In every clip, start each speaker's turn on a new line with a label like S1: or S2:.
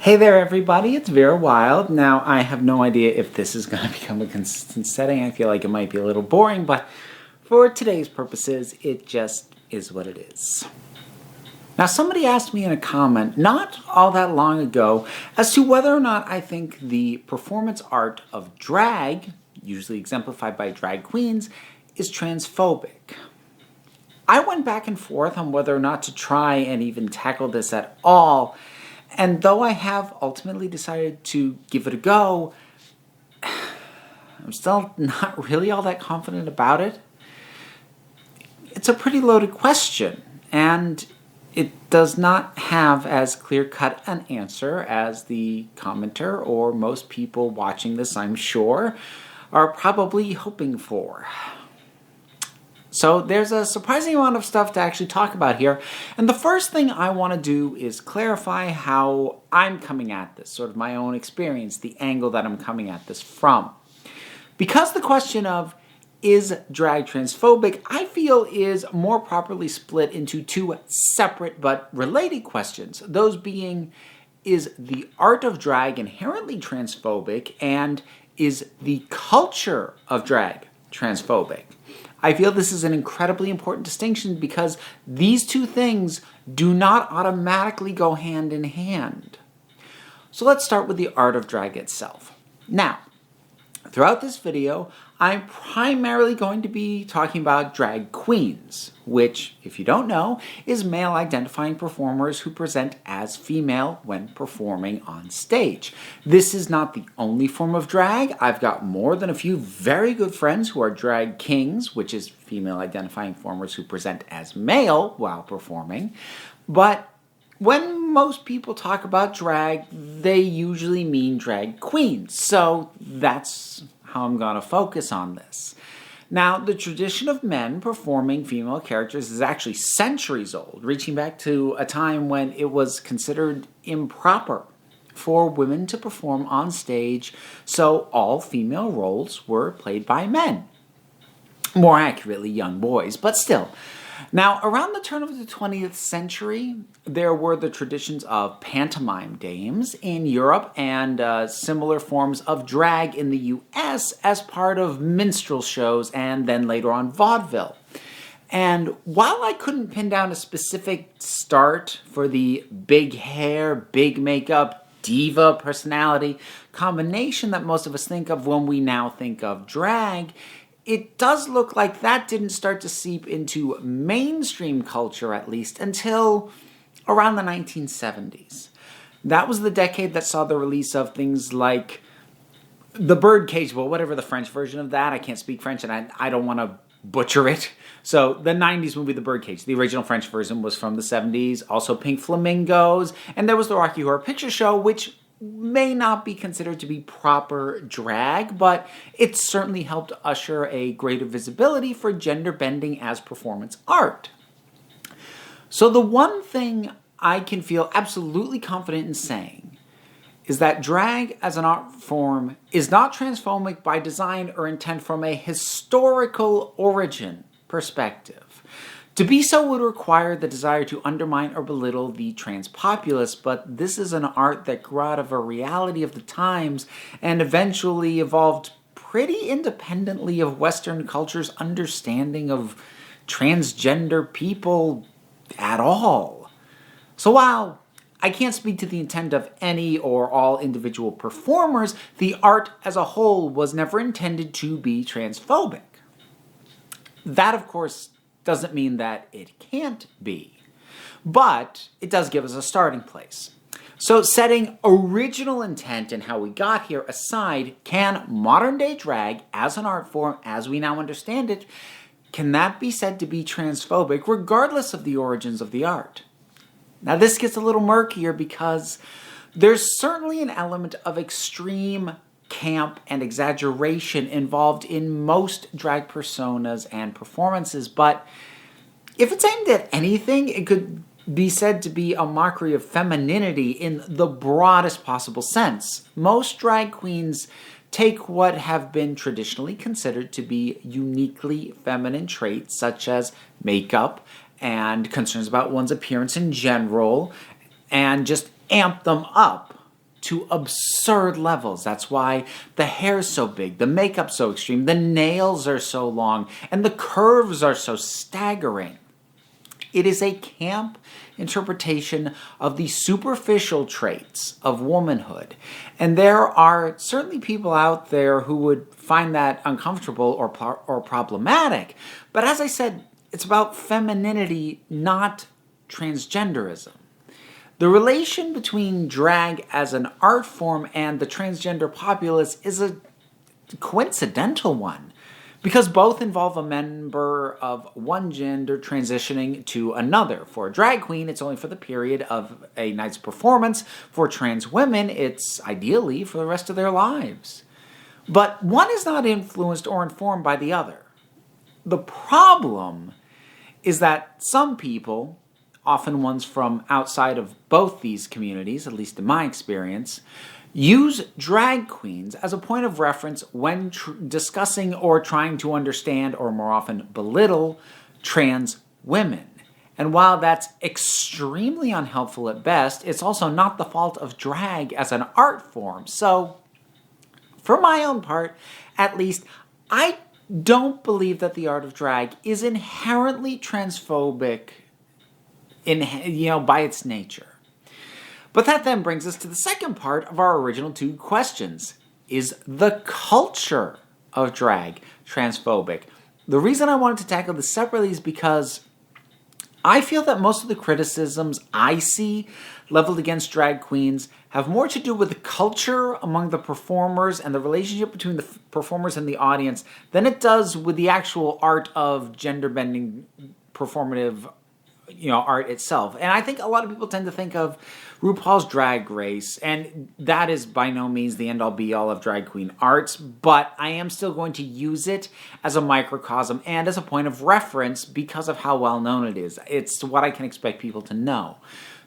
S1: Hey there everybody, it's Vera Wild. Now I have no idea if this is going to become a consistent setting. I feel like it might be a little boring, but for today's purposes, it just is what it is. Now somebody asked me in a comment not all that long ago as to whether or not I think the performance art of drag, usually exemplified by drag queens, is transphobic. I went back and forth on whether or not to try and even tackle this at all. And though I have ultimately decided to give it a go, I'm still not really all that confident about it. It's a pretty loaded question, and it does not have as clear-cut an answer as the commenter or most people watching this, I'm sure, are probably hoping for. So there's a surprising amount of stuff to actually talk about here. And the first thing I want to do is clarify how I'm coming at this, sort of my own experience, the angle that I'm coming at this from. Because the question of is drag transphobic, I feel is more properly split into two separate but related questions. Those being, is the art of drag inherently transphobic, and is the culture of drag transphobic? I feel this is an incredibly important distinction because these two things do not automatically go hand in hand. So let's start with the art of drag itself. Now, throughout this video, I'm primarily going to be talking about drag queens, which, if you don't know, is male-identifying performers who present as female when performing on stage. This is not the only form of drag. I've got more than a few very good friends who are drag kings, which is female-identifying performers who present as male while performing. But when most people talk about drag, they usually mean drag queens. So that's how I'm going to focus on this. Now, the tradition of men performing female characters is actually centuries old, reaching back to a time when it was considered improper for women to perform on stage, so all female roles were played by men. More accurately, young boys, but still. Now, around the turn of the 20th century, there were the traditions of pantomime dames in Europe and similar forms of drag in the US as part of minstrel shows and then later on vaudeville. And while I couldn't pin down a specific start for the big hair, big makeup, diva personality combination that most of us think of when we now think of drag, it does look like that didn't start to seep into mainstream culture, at least, until around the 1970s. That was the decade that saw the release of things like the Birdcage, well, whatever the French version of that. I can't speak French, and I don't want to butcher it. So the 90s movie The Birdcage. The original French version was from the 70s. Also Pink Flamingos. And there was the Rocky Horror Picture Show, which may not be considered to be proper drag, but it certainly helped usher a greater visibility for gender bending as performance art. So the one thing I can feel absolutely confident in saying is that drag as an art form is not transphobic by design or intent from a historical origin perspective. To be so would require the desire to undermine or belittle the trans populace, but this is an art that grew out of a reality of the times and eventually evolved pretty independently of Western culture's understanding of transgender people at all. So while I can't speak to the intent of any or all individual performers, the art as a whole was never intended to be transphobic. That, of course, doesn't mean that it can't be, but it does give us a starting place. So setting original intent and how we got here aside, can modern-day drag as an art form, as we now understand it, can that be said to be transphobic regardless of the origins of the art? Now this gets a little murkier because there's certainly an element of extreme camp and exaggeration involved in most drag personas and performances, but if it's aimed at anything, it could be said to be a mockery of femininity in the broadest possible sense. Most drag queens take what have been traditionally considered to be uniquely feminine traits such as makeup and concerns about one's appearance in general and just amp them up to absurd levels. That's why the hair's so big, the makeup's so extreme, the nails are so long, and the curves are so staggering. It is a camp interpretation of the superficial traits of womanhood. And there are certainly people out there who would find that uncomfortable or problematic. But as I said, it's about femininity, not transgenderism. The relation between drag as an art form and the transgender populace is a coincidental one, because both involve a member of one gender transitioning to another. For a drag queen, it's only for the period of a night's performance. For trans women, it's ideally for the rest of their lives. But one is not influenced or informed by the other. The problem is that some people, often ones from outside of both these communities, at least in my experience, use drag queens as a point of reference when discussing or trying to understand, or more often belittle, trans women. And while that's extremely unhelpful at best, it's also not the fault of drag as an art form. So, for my own part, at least, I don't believe that the art of drag is inherently transphobic by its nature. But that then brings us to the second part of our original two questions. Is the culture of drag transphobic? The reason I wanted to tackle this separately is because I feel that most of the criticisms I see leveled against drag queens have more to do with the culture among the performers and the relationship between the performers and the audience than it does with the actual art of gender-bending performative art itself. And I think a lot of people tend to think of RuPaul's Drag Race, and that is by no means the end-all be-all of drag queen arts, but I am still going to use it as a microcosm and as a point of reference because of how well known it is. It's what I can expect people to know.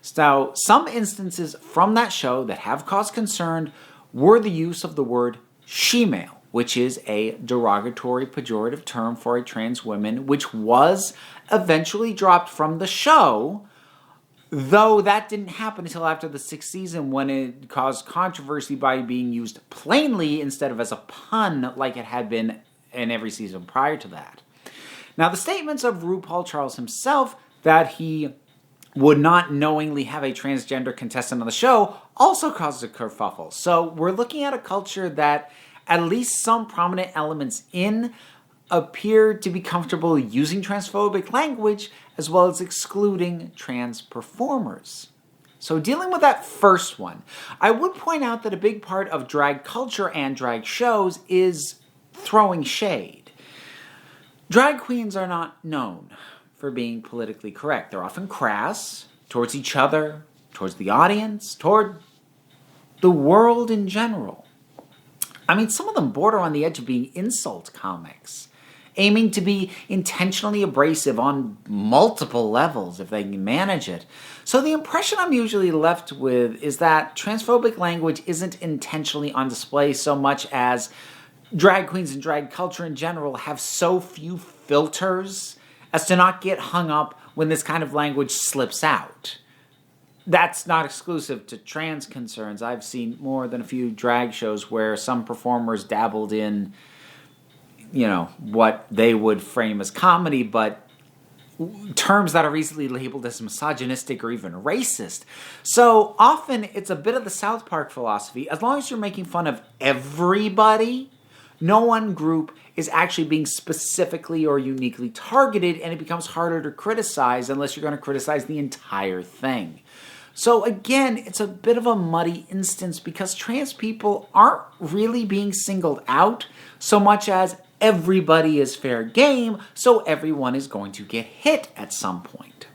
S1: So, some instances from that show that have caused concern were the use of the word she-male, which is a derogatory, pejorative term for a trans woman, which was eventually dropped from the show, though that didn't happen until after the 6th season, when it caused controversy by being used plainly instead of as a pun like it had been in every season prior to that. Now, the statements of RuPaul Charles himself that he would not knowingly have a transgender contestant on the show also caused a kerfuffle. So we're looking at a culture that at least some prominent elements in appeared to be comfortable using transphobic language as well as excluding trans performers. So dealing with that first one, I would point out that a big part of drag culture and drag shows is throwing shade. Drag queens are not known for being politically correct. They're often crass towards each other, towards the audience, toward the world in general. I mean, some of them border on the edge of being insult comics, aiming to be intentionally abrasive on multiple levels if they can manage it. So the impression I'm usually left with is that transphobic language isn't intentionally on display so much as drag queens and drag culture in general have so few filters as to not get hung up when this kind of language slips out. That's not exclusive to trans concerns. I've seen more than a few drag shows where some performers dabbled in, what they would frame as comedy, but terms that are easily labeled as misogynistic or even racist. So often it's a bit of the South Park philosophy. As long as you're making fun of everybody, no one group is actually being specifically or uniquely targeted, and it becomes harder to criticize unless you're going to criticize the entire thing. So again, it's a bit of a muddy instance because trans people aren't really being singled out so much as everybody is fair game, so everyone is going to get hit at some point.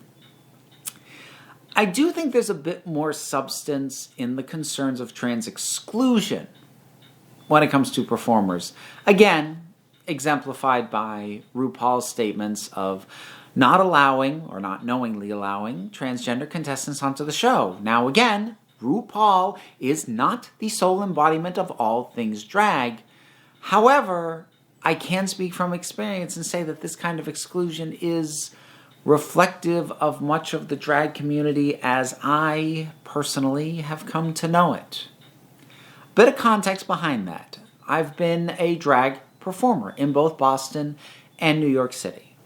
S1: I do think there's a bit more substance in the concerns of trans exclusion when it comes to performers. Again, exemplified by RuPaul's statements of not allowing, or not knowingly allowing, transgender contestants onto the show. Now again, RuPaul is not the sole embodiment of all things drag. However, I can speak from experience and say that this kind of exclusion is reflective of much of the drag community as I personally have come to know it. Bit of context behind that. I've been a drag performer in both Boston and New York City.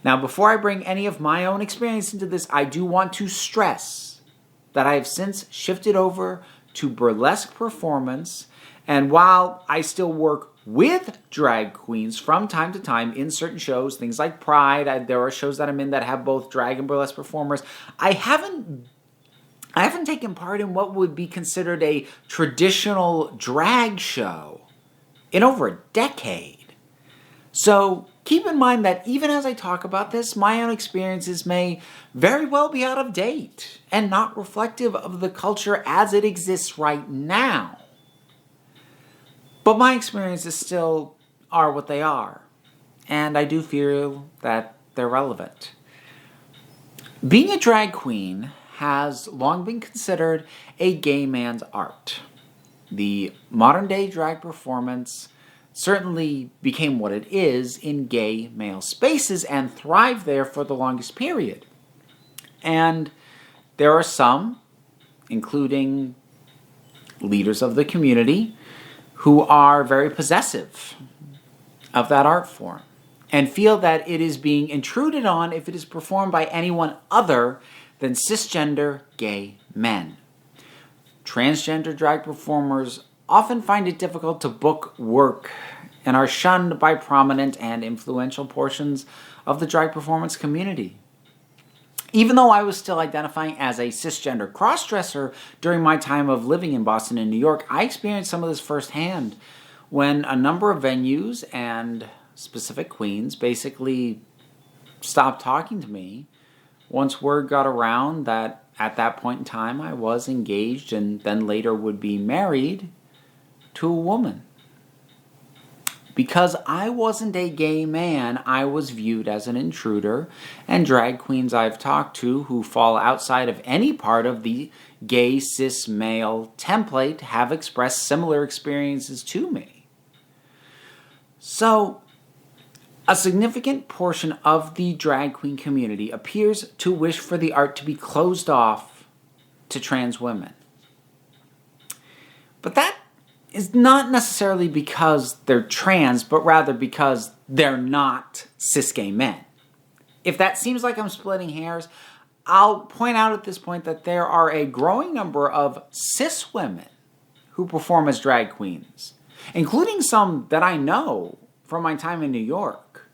S1: Now, before I bring any of my own experience into this, I do want to stress that I have since shifted over to burlesque performance, and while I still work with drag queens from time to time in certain shows, things like Pride, there are shows that I'm in that have both drag and burlesque performers, I haven't taken part in what would be considered a traditional drag show in over a decade. So keep in mind that even as I talk about this, my own experiences may very well be out of date and not reflective of the culture as it exists right now. But my experiences still are what they are, and I do feel that they're relevant. Being a drag queen has long been considered a gay man's art. The modern day drag performance certainly became what it is in gay male spaces and thrived there for the longest period. And there are some, including leaders of the community, who are very possessive of that art form and feel that it is being intruded on if it is performed by anyone other than cisgender gay men. Transgender drag performers often find it difficult to book work and are shunned by prominent and influential portions of the drag performance community. Even though I was still identifying as a cisgender crossdresser during my time of living in Boston and New York, I experienced some of this firsthand when a number of venues and specific queens basically stopped talking to me once word got around that at that point in time I was engaged and then later would be married to a woman. Because I wasn't a gay man, I was viewed as an intruder, and drag queens I've talked to who fall outside of any part of the gay cis male template have expressed similar experiences to me. So, a significant portion of the drag queen community appears to wish for the art to be closed off to trans women. But that is not necessarily because they're trans, but rather because they're not cis gay men. If that seems like I'm splitting hairs, I'll point out at this point that there are a growing number of cis women who perform as drag queens, including some that I know from my time in New York.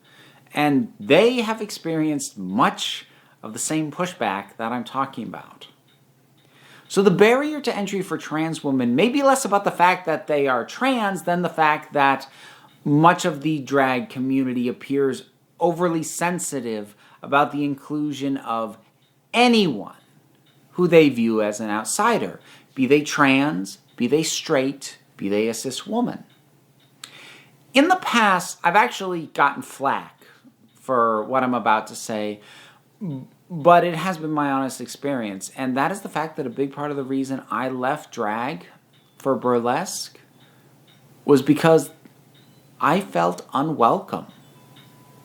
S1: And they have experienced much of the same pushback that I'm talking about. So the barrier to entry for trans women may be less about the fact that they are trans than the fact that much of the drag community appears overly sensitive about the inclusion of anyone who they view as an outsider, be they trans, be they straight, be they a cis woman. In the past, I've actually gotten flack for what I'm about to say, but it has been my honest experience, and that is the fact that a big part of the reason I left drag for burlesque was because I felt unwelcome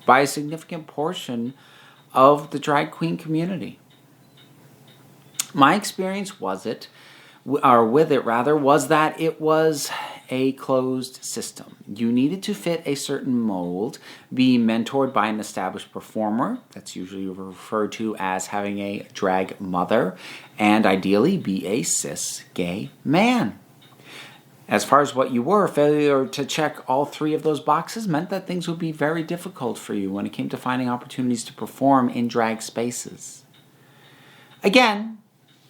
S1: by a significant portion of the drag queen community. My experience was that it was a closed system. You needed to fit a certain mold, be mentored by an established performer, that's usually referred to as having a drag mother, and ideally be a cis gay man. As far as what you were, failure to check all three of those boxes meant that things would be very difficult for you when it came to finding opportunities to perform in drag spaces. Again,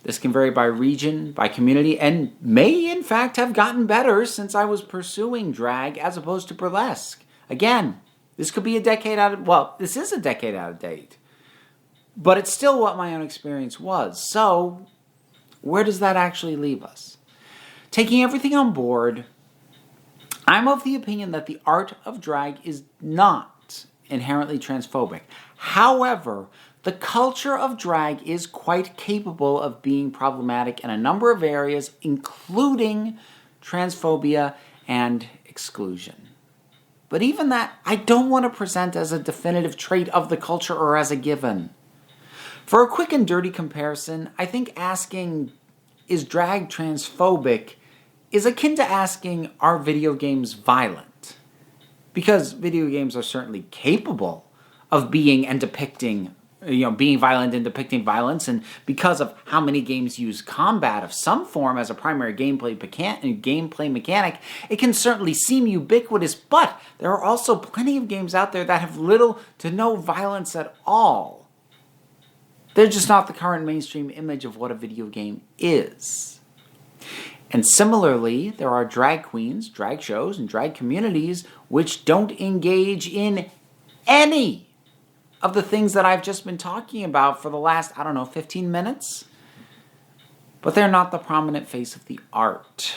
S1: this can vary by region, by community, and may in fact have gotten better since I was pursuing drag as opposed to burlesque. Again, this could be this is a decade out of date. But it's still what my own experience was. So, where does that actually leave us? Taking everything on board, I'm of the opinion that the art of drag is not inherently transphobic. However, the culture of drag is quite capable of being problematic in a number of areas, including transphobia and exclusion. But even that, I don't want to present as a definitive trait of the culture or as a given. For a quick and dirty comparison, I think asking, is drag transphobic, is akin to asking, are video games violent? Because video games are certainly capable of being and depicting, being violent and depicting violence, and because of how many games use combat of some form as a primary gameplay mechanic, it can certainly seem ubiquitous, but there are also plenty of games out there that have little to no violence at all. They're just not the current mainstream image of what a video game is. And similarly, there are drag queens, drag shows, and drag communities which don't engage in any of the things that I've just been talking about for the last, 15 minutes. But they're not the prominent face of the art.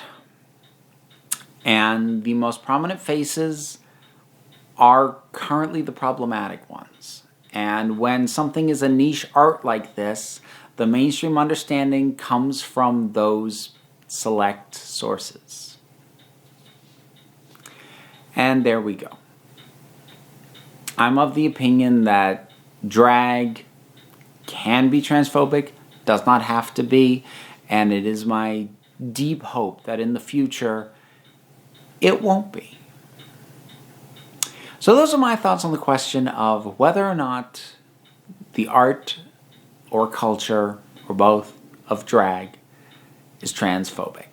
S1: And the most prominent faces are currently the problematic ones. And when something is a niche art like this, the mainstream understanding comes from those select sources. And there we go. I'm of the opinion that drag can be transphobic, does not have to be, and it is my deep hope that in the future it won't be. So those are my thoughts on the question of whether or not the art or culture, or both, of drag is transphobic.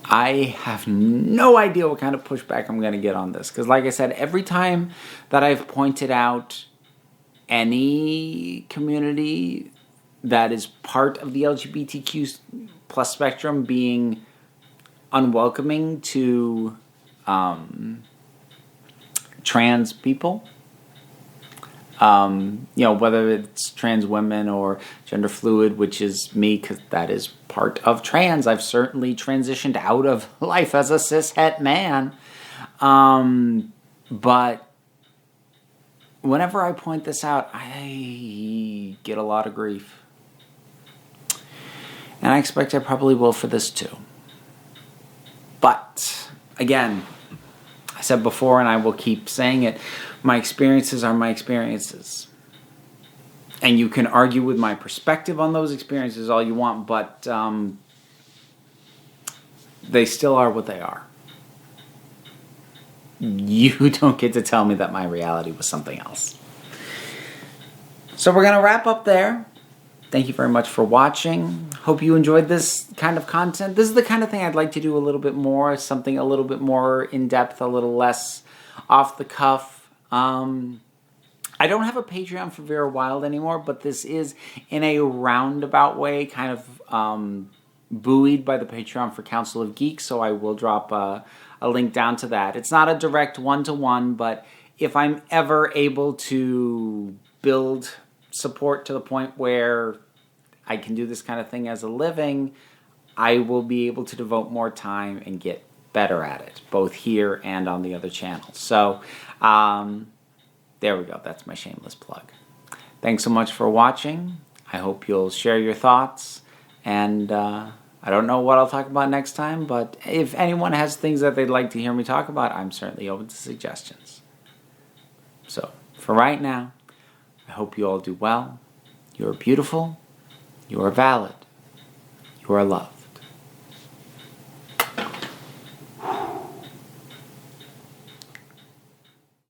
S1: I have no idea what kind of pushback I'm going to get on this. Because like I said, every time that I've pointed out any community that is part of the LGBTQ plus spectrum being unwelcoming to trans people, whether it's trans women or gender fluid, which is me, because that is part of trans. I've certainly transitioned out of life as a cis-het man. But whenever I point this out, I get a lot of grief. And I expect I probably will for this too. But, again, I said before and I will keep saying it, my experiences are my experiences. And you can argue with my perspective on those experiences all you want, but they still are what they are. You don't get to tell me that my reality was something else. So we're going to wrap up there. Thank you very much for watching. Hope you enjoyed this kind of content. This is the kind of thing I'd like to do a little bit more, something a little bit more in-depth, a little less off the cuff. I don't have a Patreon for Vera Wild anymore, but this is, in a roundabout way, kind of buoyed by the Patreon for Council of Geeks, so I will drop a link down to that. It's not a direct one-to-one, but if I'm ever able to build support to the point where I can do this kind of thing as a living, I will be able to devote more time and get better at it, both here and on the other channels. So, there we go. That's my shameless plug. Thanks so much for watching. I hope you'll share your thoughts. And I don't know what I'll talk about next time, but if anyone has things that they'd like to hear me talk about, I'm certainly open to suggestions. So, for right now, I hope you all do well. You are beautiful. You are valid. You are loved.